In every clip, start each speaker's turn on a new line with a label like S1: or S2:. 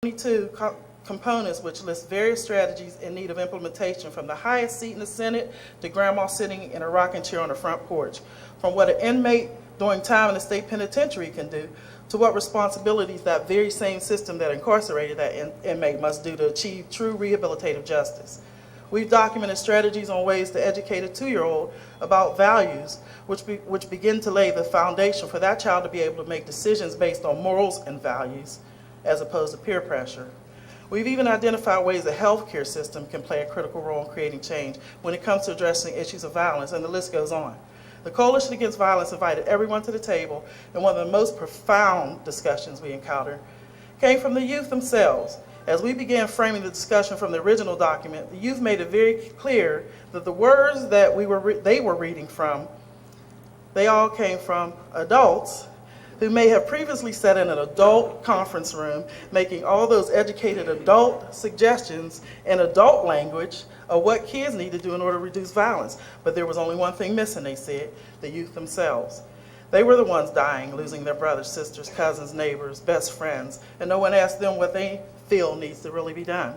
S1: 22 components which list various strategies in need of implementation, from the highest seat in the Senate to grandma sitting in a rocking chair on the front porch, from what an inmate during time in the state penitentiary can do to what responsibilities that very same system that incarcerated that inmate must do to achieve true rehabilitative justice. We've documented strategies on ways to educate a 2-year-old about values which begin to lay the foundation for that child to be able to make decisions based on morals and values as opposed to peer pressure. We've even identified ways the healthcare system can play a critical role in creating change when it comes to addressing issues of violence, and the list goes on. The Coalition Against Violence invited everyone to the table, and one of the most profound discussions we encountered came from the youth themselves. As we began framing the discussion from the original document, the youth made it very clear that the words that they were reading from, they all came from adults who may have previously sat in an adult conference room making all those educated adult suggestions in adult language of what kids need to do in order to reduce violence. But there was only one thing missing, they said: the youth themselves. They were the ones dying, losing their brothers, sisters, cousins, neighbors, best friends, and no one asked them what they feel needs to really be done.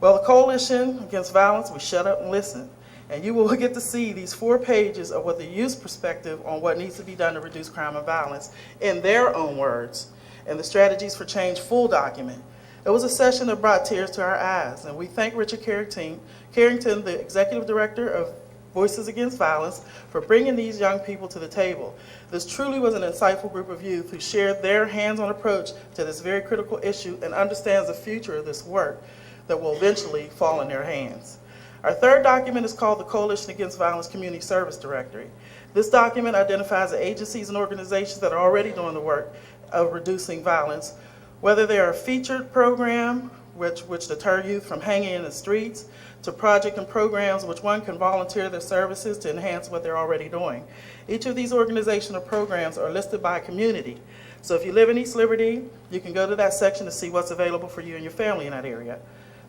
S1: Well, the Coalition Against Violence, we shut up and listened. And you will get to see these 4 pages of what the youth's perspective on what needs to be done to reduce crime and violence in their own words, and the Strategies for Change full document. It was a session that brought tears to our eyes, and we thank Richard Carrington, the Executive Director of Voices Against Violence, for bringing these young people to the table. This truly was an insightful group of youth who shared their hands-on approach to this very critical issue and understands the future of this work that will eventually fall in their hands. Our third document is called the Coalition Against Violence Community Service Directory. This document identifies the agencies and organizations that are already doing the work of reducing violence, whether they are a featured program which deter youth from hanging in the streets, to project and programs which one can volunteer their services to enhance what they're already doing. Each of these organizational programs are listed by community. So if you live in East Liberty, you can go to that section to see what's available for you and your family in that area.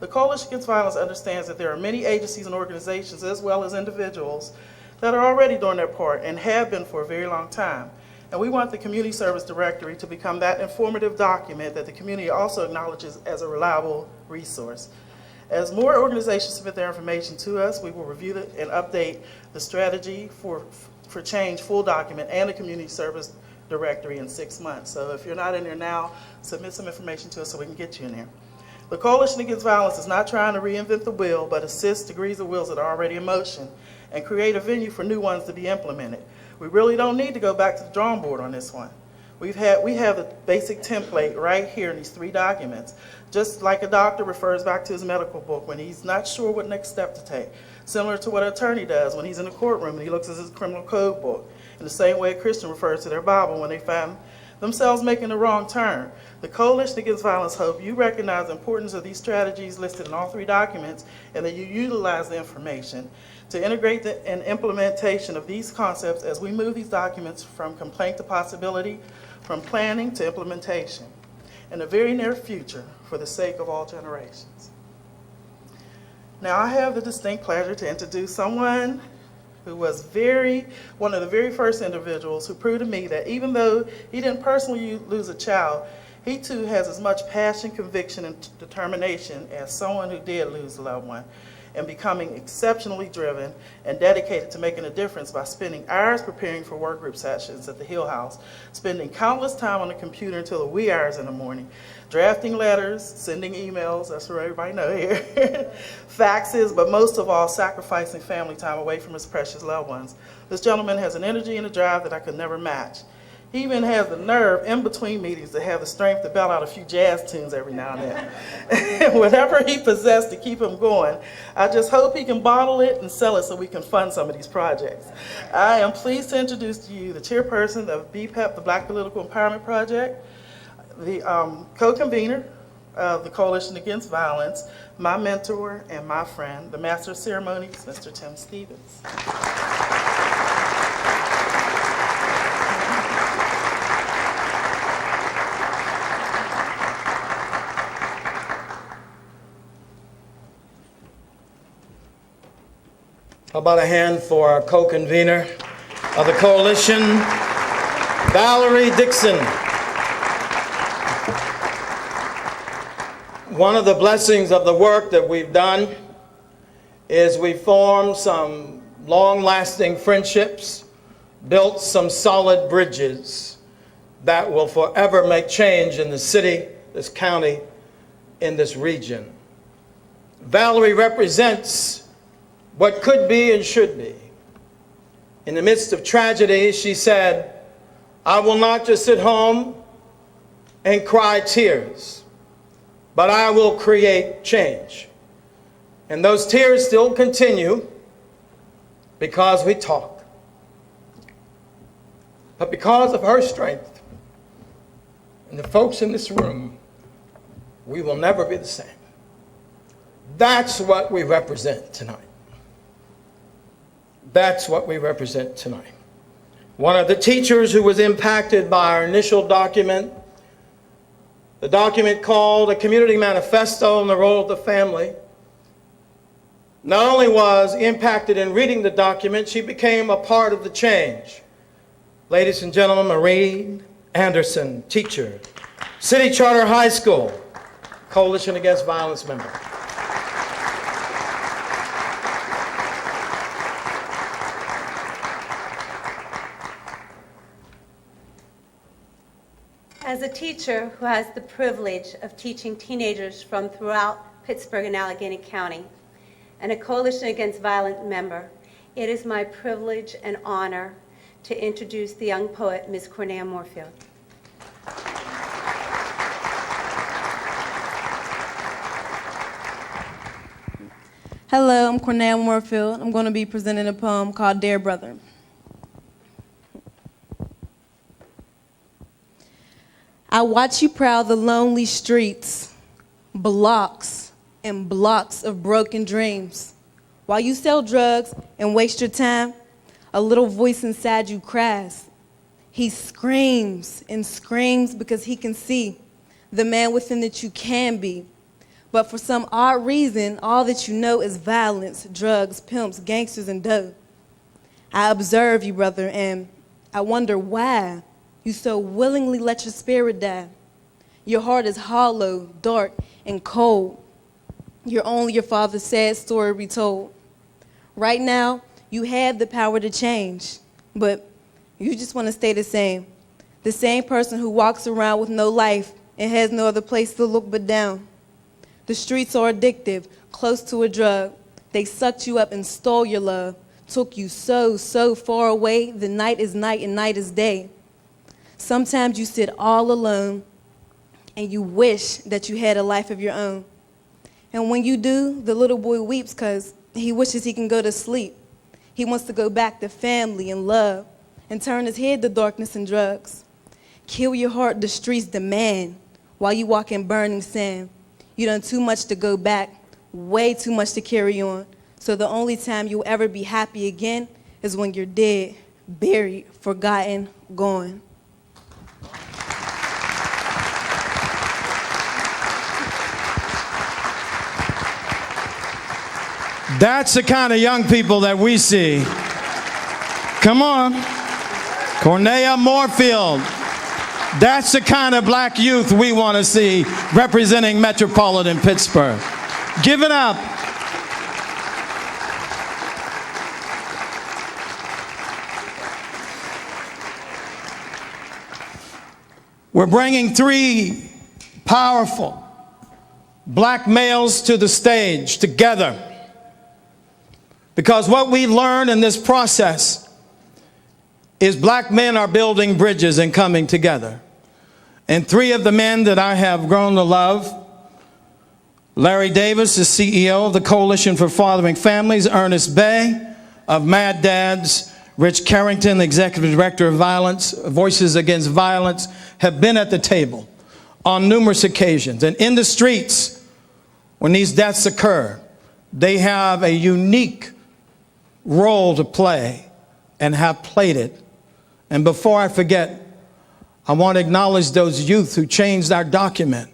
S1: The Coalition Against Violence understands that there are many agencies and organizations, as well as individuals, that are already doing their part and have been for a very long time. And we want the Community Service Directory to become that informative document that the community also acknowledges as a reliable resource. As more organizations submit their information to us, we will review and update the Strategy for Change full document and the Community Service Directory in 6 months. So if you're not in there now, submit some information to us so we can get you in there. The Coalition Against Violence is not trying to reinvent the wheel, but assist degrees of wheels that are already in motion and create a venue for new ones to be implemented. We really don't need to go back to the drawing board on this one. We have the basic template right here in these 3 documents. Just like a doctor refers back to his medical book when he's not sure what next step to take. Similar to what an attorney does when he's in the courtroom and he looks at his criminal code book. In the same way a Christian refers to their Bible when they find themselves making the wrong turn. The Coalition Against Violence hope you recognize the importance of these strategies listed in all 3 documents, and that you utilize the information to integrate and implementation of these concepts as we move these documents from complaint to possibility, from planning to implementation, in the very near future, for the sake of all generations. Now I have the distinct pleasure to introduce someone who was one of the very first individuals who proved to me that even though he didn't personally lose a child, he too has as much passion, conviction, and determination as someone who did lose a loved one, and becoming exceptionally driven and dedicated to making a difference by spending hours preparing for work group sessions at the Hill House, spending countless time on the computer until the wee hours in the morning, drafting letters, sending emails, that's what everybody know here, faxes, but most of all, sacrificing family time away from his precious loved ones. This gentleman has an energy and a drive that I could never match. He even has the nerve in between meetings to have the strength to belt out a few jazz tunes every now and then. Whatever he possessed to keep him going, I just hope he can bottle it and sell it so we can fund some of these projects. I am pleased to introduce to you the chairperson of B-Pep, the Black Political Empowerment Project, the co-convener of the Coalition Against Violence, my mentor and my friend, the Master of Ceremonies, Mr. Tim Stevens.
S2: How about a hand for our co-convener of the coalition, Valerie Dixon. One of the blessings of the work that we've done is we formed some long-lasting friendships, built some solid bridges that will forever make change in the city, this county, in this region. Valerie represents what could be and should be. In the midst of tragedy, she said, "I will not just sit home and cry tears, but I will create change." And those tears still continue because we talk. But because of her strength and the folks in this room, we will never be the same. That's what we represent tonight. That's what we represent tonight. One of the teachers who was impacted by our initial document, the document called A Community Manifesto on the Role of the Family, not only was impacted in reading the document, she became a part of the change. Ladies and gentlemen, Marie Anderson, teacher, City Charter High School, Coalition Against Violence member.
S3: As a teacher who has the privilege of teaching teenagers from throughout Pittsburgh and Allegheny County, and a Coalition Against Violence member, it is my privilege and honor to introduce the young poet, Ms. Cornea Moorfield.
S4: Hello, I'm Cornea Moorfield. I'm going to be presenting a poem called Dear Brother. I watch you prowl the lonely streets, blocks and blocks of broken dreams. While you sell drugs and waste your time, a little voice inside you cries. He screams and screams because he can see the man within that you can be. But for some odd reason, all that you know is violence, drugs, pimps, gangsters, and dope. I observe you, brother, and I wonder why you so willingly let your spirit die. Your heart is hollow, dark, and cold. You're only your father's sad story retold. Right now, you have the power to change, but you just want to stay the same person who walks around with no life and has no other place to look but down. The streets are addictive, close to a drug. They sucked you up and stole your love, took you so far away. The night is night and night is day. Sometimes you sit all alone and you wish that you had a life of your own. And when you do, the little boy weeps because he wishes he can go to sleep. He wants to go back to family and love and turn his head to darkness and drugs. Kill your heart, the streets demand, while you walk in burning sand. You done too much to go back, way too much to carry on. So the only time you'll ever be happy again is when you're dead, buried, forgotten, gone.
S2: That's the kind of young people that we see. Come on. Cornea Moorfield. That's the kind of black youth we want to see representing metropolitan Pittsburgh. Give it up. We're bringing three powerful black males to the stage together. Because what we learned in this process is black men are building bridges and coming together. And three of the men that I have grown to love, Larry Davis, the CEO of the Coalition for Fathering Families, Ernest Bay of Mad Dads, Rich Carrington, the Executive Director of Voices Against Violence, have been at the table on numerous occasions. And in the streets, when these deaths occur, they have a unique role to play and have played it. And before I forget, I want to acknowledge those youth who changed our document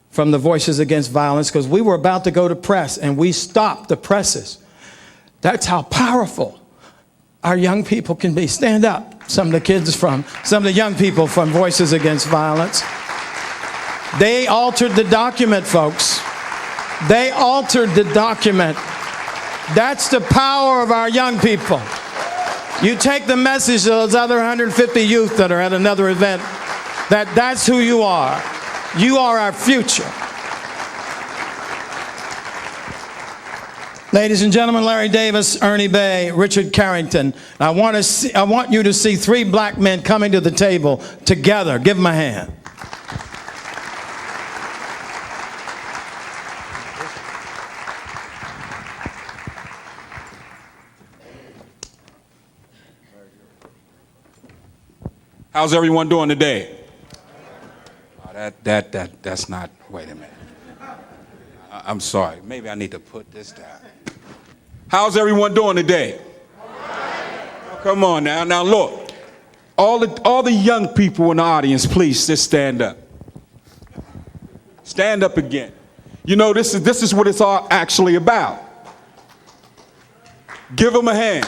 S2: from the Voices Against Violence, because we were about to go to press and we stopped the presses. That's how powerful our young people can be. Stand up, some of the young people from Voices Against Violence. They altered the document, folks. They altered the document. That's the power of our young people. You take the message of those other 150 youth that are at another event, that's who you are. You are our future. Ladies and gentlemen, Larry Davis, Ernie Bay, Richard Carrington. I want you to see three black men coming to the table together. Give them a hand.
S5: How's everyone doing today? Oh, that's not, wait a minute. I'm sorry, maybe I need to put this down. How's everyone doing today? Oh, come on now. Now look, all the young people in the audience, please just stand up. Stand up again. You know, this is what it's all actually about. Give them a hand.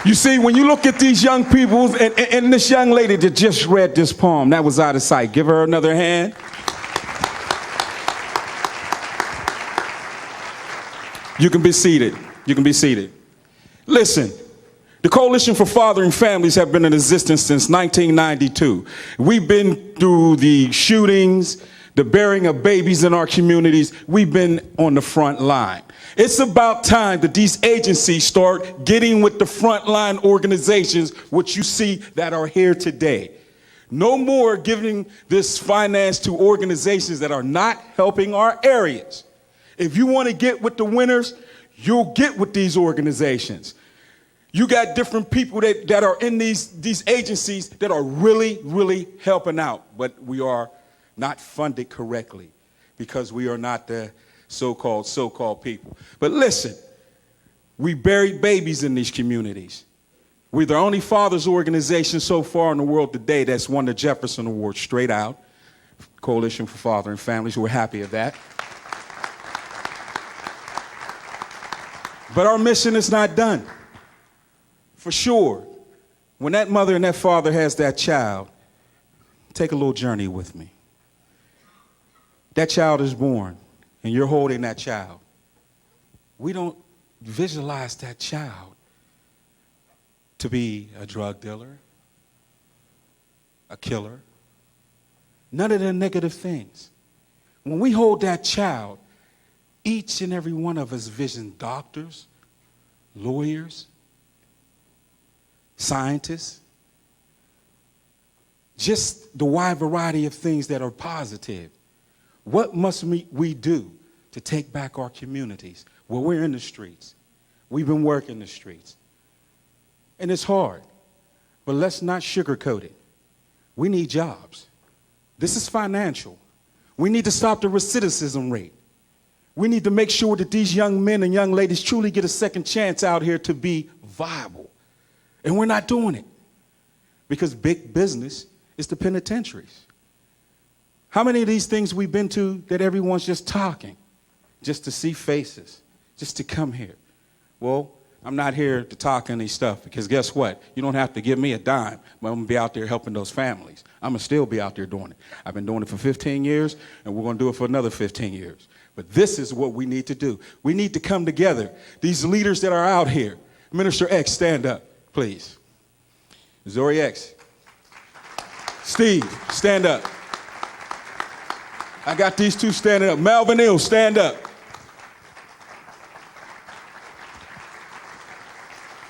S5: You see, when you look at these young people, and this young lady that just read this poem, that was out of sight. Give her another hand. You can be seated. You can be seated. Listen, the Coalition for Fathering Families have been in existence since 1992. We've been through the shootings, the bearing of babies in our communities. We've been on the front line. It's about time that these agencies start getting with the frontline organizations, which you see that are here today. No more giving this finance to organizations that are not helping our areas. If you want to get with the winners, you'll get with these organizations. You got different people that are in these agencies that are really, really helping out, but we are not funded correctly because we are not the so-called people. But listen, we buried babies in these communities. We're the only fathers organization so far in the world today that's won the Jefferson Award straight out. Coalition for Fathering Families. We're happy of that. But our mission is not done. For sure, when that mother and that father has that child, take a little journey with me. That child is born, and you're holding that child. We don't visualize that child to be a drug dealer, a killer, none of the negative things. When we hold that child, each and every one of us vision doctors, lawyers, scientists, just the wide variety of things that are positive. What must we do to take back our communities? Well, we're in the streets. We've been working the streets. And it's hard, but let's not sugarcoat it. We need jobs. This is financial. We need to stop the recidivism rate. We need to make sure that these young men and young ladies truly get a second chance out here to be viable. And we're not doing it because big business is the penitentiaries. How many of these things we've been to that everyone's just talking, just to see faces, just to come here? Well, I'm not here to talk any stuff because guess what? You don't have to give me a dime, but I'm going to be out there helping those families. I'm going to still be out there doing it. I've been doing it for 15 years, and we're going to do it for another 15 years. But this is what we need to do. We need to come together. These leaders that are out here. Minister X, stand up, please. Zori X. Steve, stand up. I got these two standing up. Melvin Hill, stand up.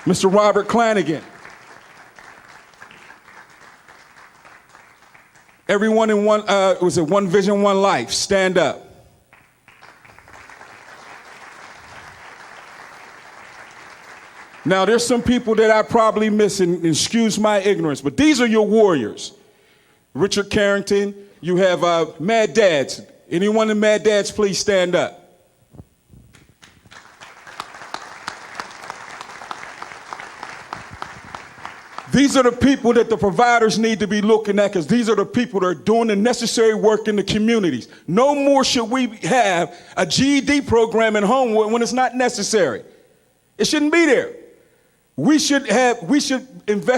S5: Mr. Robert Clanigan. Everyone in One Vision, One Life, stand up. Now, there's some people that I probably miss, and excuse my ignorance, but these are your warriors. Richard Carrington, you have Mad Dads. Anyone in Mad Dads, please stand up. These are the people that the providers need to be looking at because these are the people that are doing the necessary work in the communities. No more should we have a GED program in Homewood when it's not necessary. It shouldn't be there. We should invest